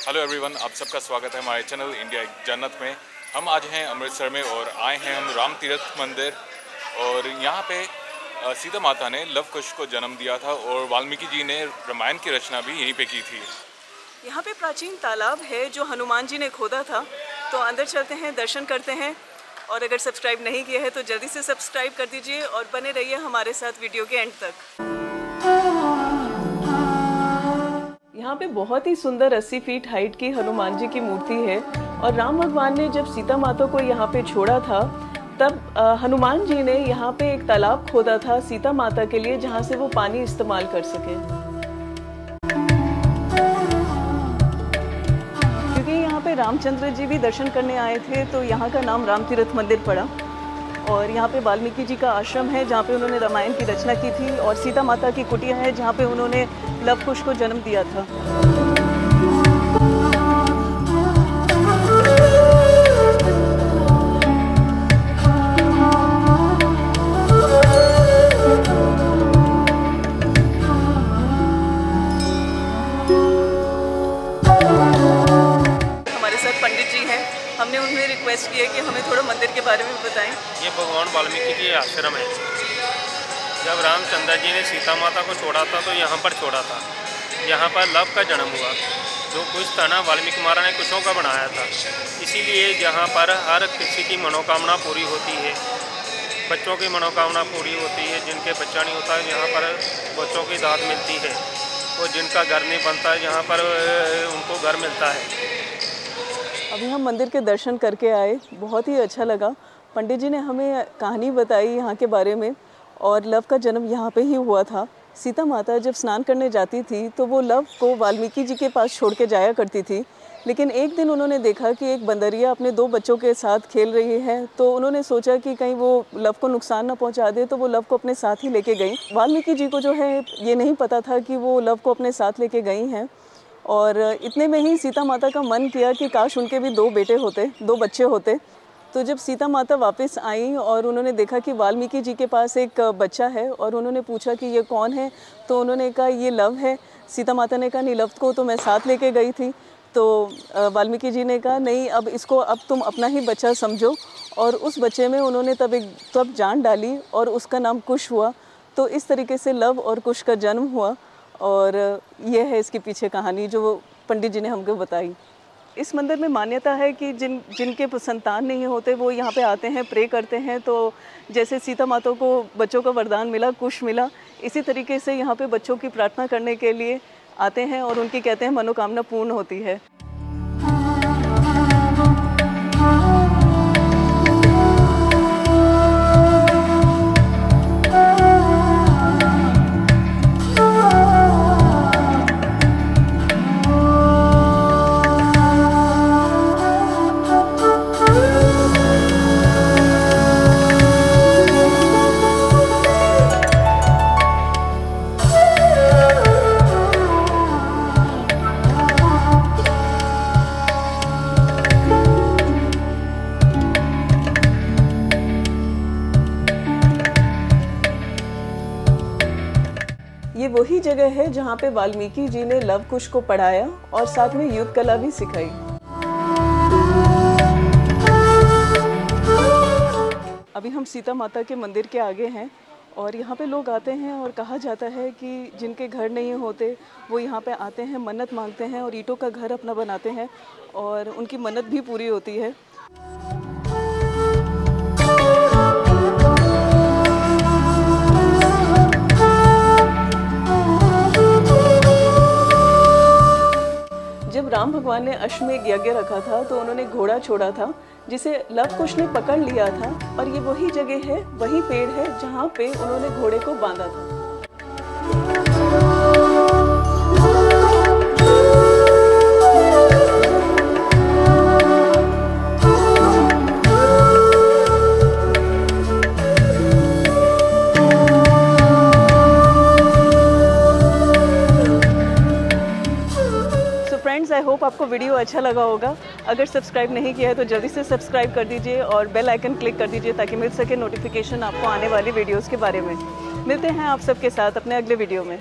Hello everyone, आप सबका स्वागत है हमारे चैनल इंडिया जन्नत में। हम आज हैं अमृतसर में और आए हैं हम राम तीर्थ मंदिर। और यहाँ पे सीता माता ने लव कुश को जन्म दिया था और वाल्मीकि जी ने रामायण की रचना भी यहीं पे की थी। यहाँ पे प्राचीन तालाब है जो हनुमान जी ने खोदा था, तो अंदर चलते हैं, दर्शन करते हैं। और अगर सब्सक्राइब नहीं किया है तो जल्दी से सब्सक्राइब कर दीजिए और बने रहिए हमारे साथ वीडियो के एंड तक। यहाँ पे बहुत ही सुंदर 80 फीट हाइट की हनुमान जी की मूर्ति है। और राम भगवान ने जब सीता माता को यहाँ पे छोड़ा था तब हनुमान जी ने यहाँ पे एक तालाब खोदा था सीता माता के लिए, जहाँ से वो पानी इस्तेमाल कर सके। क्योंकि यहाँ पे रामचंद्र जी भी दर्शन करने आए थे तो यहाँ का नाम राम तीर्थ मंदिर पड़ा। और यहाँ पे वाल्मीकि जी का आश्रम है जहाँ पे उन्होंने रामायण की रचना की थी, और सीता माता की कुटिया है जहाँ पे उन्होंने लव कुश को जन्म दिया था। हमारे साथ पंडित जी हैं, हमने उन्हें रिक्वेस्ट किया कि हमें थोड़ा मंदिर के बारे में बताएं। ये भगवान वाल्मीकि जी आश्रम है। जब रामचंद्र जी ने सीता माता को छोड़ा था तो यहाँ पर छोड़ा था। यहाँ पर लव का जन्म हुआ। जो कुश था ना, वाल्मीकि महाराज ने कुशों का बनाया था। इसीलिए यहाँ पर हर किसी की मनोकामना पूरी होती है। बच्चों की मनोकामना पूरी होती है। जिनके बच्चा नहीं होता यहाँ पर बच्चों की दाद मिलती है। और जिनका घर नहीं बनता है यहाँ पर उनको घर मिलता है। अभी हम मंदिर के दर्शन करके आए, बहुत ही अच्छा लगा। पंडित जी ने हमें कहानी बताई यहाँ के बारे में, और लव का जन्म यहाँ पे ही हुआ था। सीता माता जब स्नान करने जाती थी तो वो लव को वाल्मीकि जी के पास छोड़ के जाया करती थी। लेकिन एक दिन उन्होंने देखा कि एक बंदरिया अपने 2 बच्चों के साथ खेल रही है, तो उन्होंने सोचा कि कहीं वो लव को नुकसान ना पहुँचा दे, तो वो लव को अपने साथ ही लेके गई। वाल्मीकि जी को जो है ये नहीं पता था कि वो लव को अपने साथ लेके गई हैं। और इतने में ही सीता माता का मन किया कि काश उनके भी 2 बेटे होते, 2 बच्चे होते। तो जब सीता माता वापस आई और उन्होंने देखा कि वाल्मीकि जी के पास एक बच्चा है, और उन्होंने पूछा कि ये कौन है, तो उन्होंने कहा ये लव है। सीता माता ने कहा नहीं, लव को तो मैं साथ लेके गई थी। तो वाल्मीकि जी ने कहा नहीं, अब इसको अब तुम अपना ही बच्चा समझो। और उस बच्चे में उन्होंने तब जान डाली और उसका नाम कुश हुआ। तो इस तरीके से लव और कुश का जन्म हुआ। और ये है इसके पीछे कहानी जो पंडित जी ने हमको बताई। इस मंदिर में मान्यता है कि जिनके संतान नहीं होते वो यहाँ पे आते हैं, प्रे करते हैं। तो जैसे सीता माता को बच्चों का वरदान मिला, कुश मिला, इसी तरीके से यहाँ पे बच्चों की प्रार्थना करने के लिए आते हैं और उनकी कहते हैं मनोकामना पूर्ण होती है। ये वही जगह है जहाँ पे वाल्मीकि जी ने लव कुश को पढ़ाया और साथ में युद्ध कला भी सिखाई। अभी हम सीता माता के मंदिर के आगे हैं और यहाँ पे लोग आते हैं और कहा जाता है कि जिनके घर नहीं होते वो यहाँ पे आते हैं, मन्नत मांगते हैं और ईंटों का घर अपना बनाते हैं और उनकी मन्नत भी पूरी होती है। जब राम भगवान ने अश्वमेध यज्ञ रखा था तो उन्होंने घोड़ा छोड़ा था जिसे लव कुश ने पकड़ लिया था, और ये वही जगह है, वही पेड़ है जहाँ पे उन्होंने घोड़े को बांधा था। फ्रेंड्स, आई होप आपको वीडियो अच्छा लगा होगा। अगर सब्सक्राइब नहीं किया है तो जल्दी से सब्सक्राइब कर दीजिए और बेल आइकन क्लिक कर दीजिए ताकि मिल सके नोटिफिकेशन आपको आने वाली वीडियोस के बारे में। मिलते हैं आप सबके साथ अपने अगले वीडियो में।